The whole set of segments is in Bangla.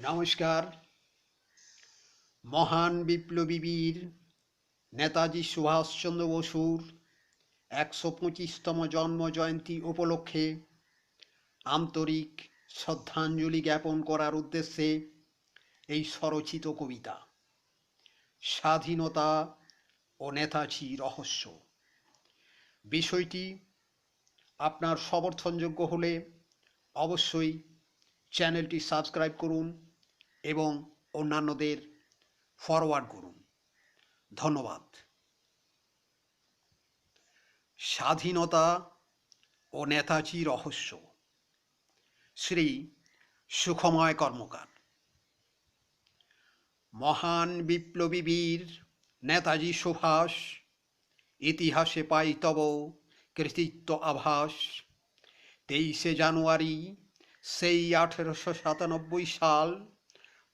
নমস্কার। মহান বিপ্লবী বীর নেতাজি সুভাষচন্দ্র বসুর ১২৫তম জন্মজয়ন্তী উপলক্ষে আন্তরিক শ্রদ্ধাঞ্জলি জ্ঞাপন করার উদ্দেশ্যে এই স্বরচিত কবিতা স্বাধীনতা ও নেতাজি রহস্য। বিষয়টি আপনার সমর্থনযোগ্য হলে অবশ্যই চ্যানেলটি সাবস্ক্রাইব করুন এবং অন্যান্যদের ফরওয়ার্ড করুন। ধন্যবাদ। স্বাধীনতা ও নেতাজি রহস্য, শ্রী সুখময় কর্মকার। মহান বিপ্লবী বীর নেতাজি সুভাষ, ইতিহাসে পাই তব কৃতিত্ব আভাস। ২৩শে জানুয়ারি সেই ১৮৯৭ সাল,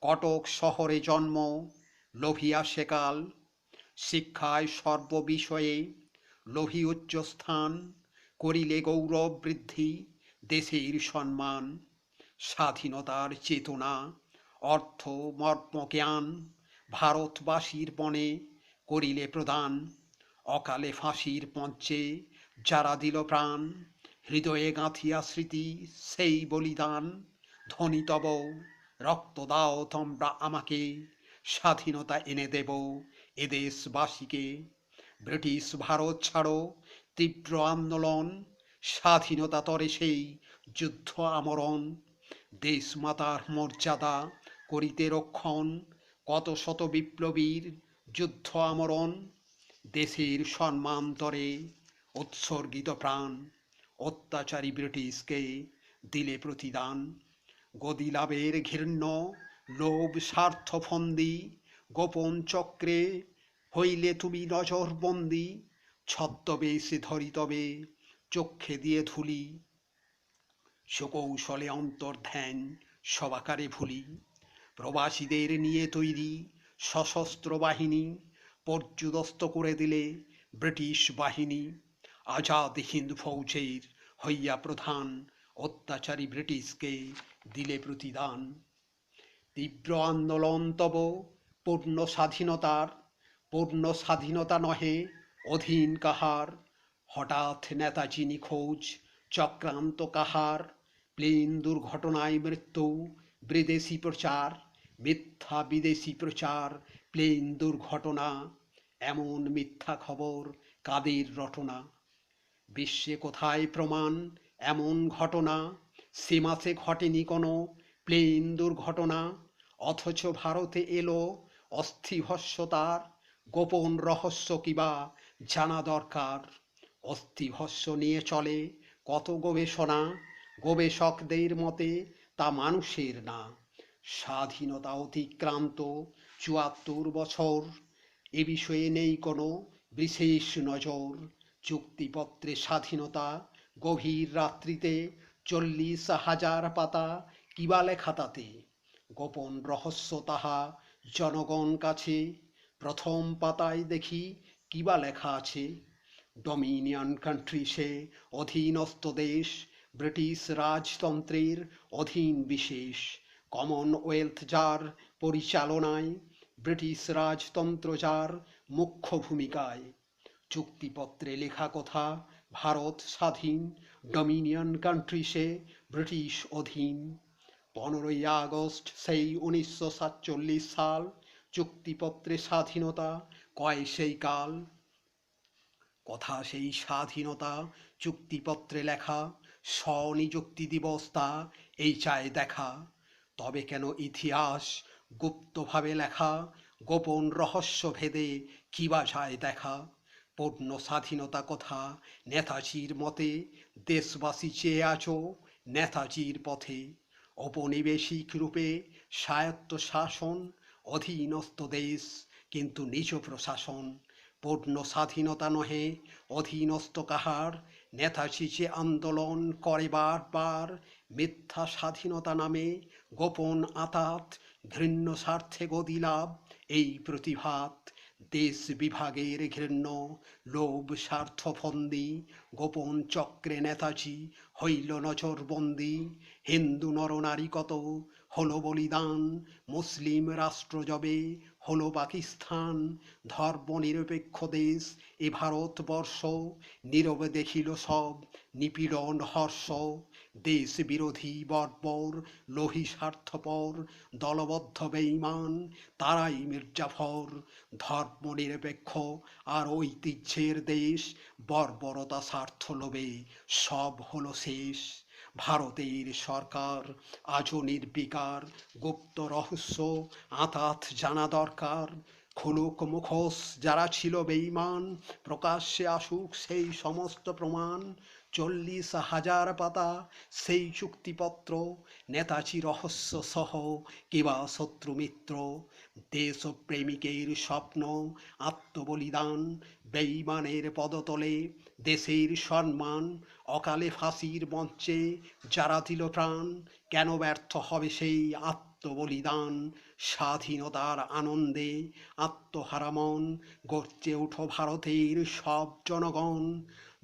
কটক শহরে জন্ম লোভিয়া সেকাল। শিক্ষায় সর্ববিষয়ে লোভী উচ্চস্থান, করিলে গৌরব বৃদ্ধি দেশের সম্মান। স্বাধীনতার চেতনা অর্থ মর্মজ্ঞান, ভারতবাসীর মনে করিলে প্রদান। অকালে ফাঁসির মঞ্চে যারা দিল প্রাণ, হৃদয়ে গাঁথিয়া স্মৃতি সেই বলিদান। ধ্বনি তব রক্ত দাও তোমরা আমাকে, স্বাধীনতা এনে দেব এদেশবাসীকে। ব্রিটিশ ভারত ছাড়ো তীব্র আন্দোলন, স্বাধীনতা তরে সেই যুদ্ধ আমরণ। দেশমাতার মর্যাদা করিতে রক্ষণ, কত শত বিপ্লবীর যুদ্ধ আমরণ। দেশের সম্মান তরে উৎসর্গিত প্রাণ, অত্যাচারী ব্রিটিশকে দিলে প্রতিদান। গদি লাভের ঘৃণ্য লোভ স্বার্থফন্দি, গোপন চক্রে হইলে তুমি নজরবন্দি। ছদ্মবেশে ধরি তবে চক্ষে দিয়ে ধুলি, সুকৌশলে অন্তর্ধ্যান সবাকারে ভুলি। প্রবাসীদের নিয়ে তৈরি সশস্ত্র বাহিনী, পর্যুদস্ত করে দিলে ব্রিটিশ বাহিনী। আজাদ হিন্দ ফৌজের হইয়া প্রধান, অত্যাচারী ব্রিটিশকে দিলে প্রতিদান। তীব্র আন্দোলন তব পূর্ণ স্বাধীনতার, পূর্ণ স্বাধীনতা নহে অধীন কাহার। হঠাৎ নেতাজি নিখোঁজ, চক্রান্ত কাহার। প্লেন দুর্ঘটনায় মৃত্যু, বিদেশি প্রচার। মিথ্যা বিদেশি প্রচার, প্লেন দুর্ঘটনা। এমন মিথ্যা খবর কাদের রটনা? বিশ্বে কোথায় প্রমাণ এমন ঘটনা? সীমাতে ঘটেনি কোনো প্লেন দুর্ঘটনা, অথচ ভারতে এলো অস্থিভস্যতার। গোপন রহস্য কিবা জানা দরকার। অস্থিভস্য নিয়ে চলে কত গবেষণা, গবেষকদের মতে তা মানুষের না। স্বাধীনতা অতিক্রান্ত ৭৪ বছর, এ বিষয়ে নেই কোনো বিশেষ নজর। চুক্তিপত্রে স্বাধীনতা গভীর রাত্রিতে ৪০,০০০ পাতা কিবা লেখা তাতে। গোপন রহস্য তাহা জনগণ কাছে, প্রথম পাতায় দেখি কিবা লেখা আছে। ডমিনিয়ন কান্ট্রি সে অধীনস্থ দেশ, ব্রিটিশ রাজতন্ত্রের অধীন বিশেষ। কমনওয়েলথ যার পরিচালনায়, ব্রিটিশ রাজতন্ত্র যার মুখ্য ভূমিকায়। চুক্তিপত্রে লেখা কথা ভারত স্বাধীন, ডমিনিয়ন কান্ট্রি সে ব্রিটিশ অধীন। ১৫ই আগস্ট সেই ১৯৪৭ সাল, চুক্তিপত্রে স্বাধীনতা কয় সেই কাল। কথা সেই স্বাধীনতা চুক্তিপত্রে লেখা, স্বনিযুক্তি দিবস তা এই চায় দেখা। তবে কেন ইতিহাস গুপ্তভাবে লেখা, গোপন রহস্য ভেদে কিবা যায় দেখা। পূর্ণ স্বাধীনতা কথা নেতাজির মতে, দেশবাসী চেয়ে আছো নেতাজির পথে। ঔপনিবেশিক রূপে স্বায়ত্ত শাসন, অধীনস্থ দেশ কিন্তু নিজ প্রশাসন। পূর্ণ স্বাধীনতা নহে অধীনস্থ কাহার, নেতাজি যে আন্দোলন করে বারবার। মিথ্যা স্বাধীনতা নামে গোপন আতাত, ঘৃণ্য স্বার্থে গদি লাভ এই প্রতিভাত। দেশ বিভাগের ঘৃণ্য লোভ স্বার্থফন্দি, গোপন চক্রে নেতাজি হইল নজরবন্দি। হিন্দু নরনারী কত হলো বলিদান, মুসলিম রাষ্ট্র যবে হলো পাকিস্তান, ধর্মনিরপেক্ষ দেশ এ ভারতবর্ষ, নীরবে দেখিল সব নিপীড়ন হর্ষ, দেশ বিরোধী বর্বর লোভী স্বার্থপর দলবদ্ধ বেঈমান তারাই মির্জাফর, ধর্মনিরপেক্ষ আর ঐতিহ্যের দেশ বর্বরতা স্বার্থ লোভে সব হলো শেষ। ভারতের সরকার আজও নির্বিকার, গুপ্ত রহস্য আঁতাত জানা দরকার, খুলুক মুখোশ যারা ছিল বেঈমান, প্রকাশ্যে আসুক সেই সমস্ত প্রমাণ, 40,000 পাতা সেই চুক্তিপত্র, নেতাজি রহস্য সহ কিবা শত্রু মিত্র, দেশপ্রেমিকের স্বপ্ন আত্মবলিদান, বেঈমানের পদতলে দেশের সম্মান, অকালে ফাঁসির মঞ্চে যারা দিল প্রাণ, কেন ব্যর্থ হবে সেই আত্মবলিদান, স্বাধীনতার আনন্দে আত্মহারা মন, গর্জে উঠো ভারতের সব জনগণ,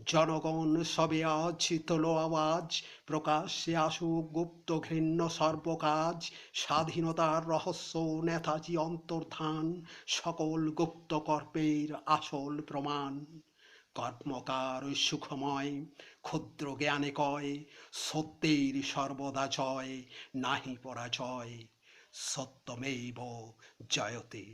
জনগণ সবে আজ তোলো আওয়াজ, প্রকাশ্যে আসুক গুপ্ত ঘৃণ্য সর্বকাজ, স্বাধীনতার রহস্য নেতাজি অন্তর্ধান, সকল গুপ্ত কর্মের আসল প্রমাণ। কর্মকার সুখময় ক্ষুদ্র জ্ঞানে কয়, সত্যের সর্বদা জয় নাহি পরাজয়, সত্যমেব জয়তে।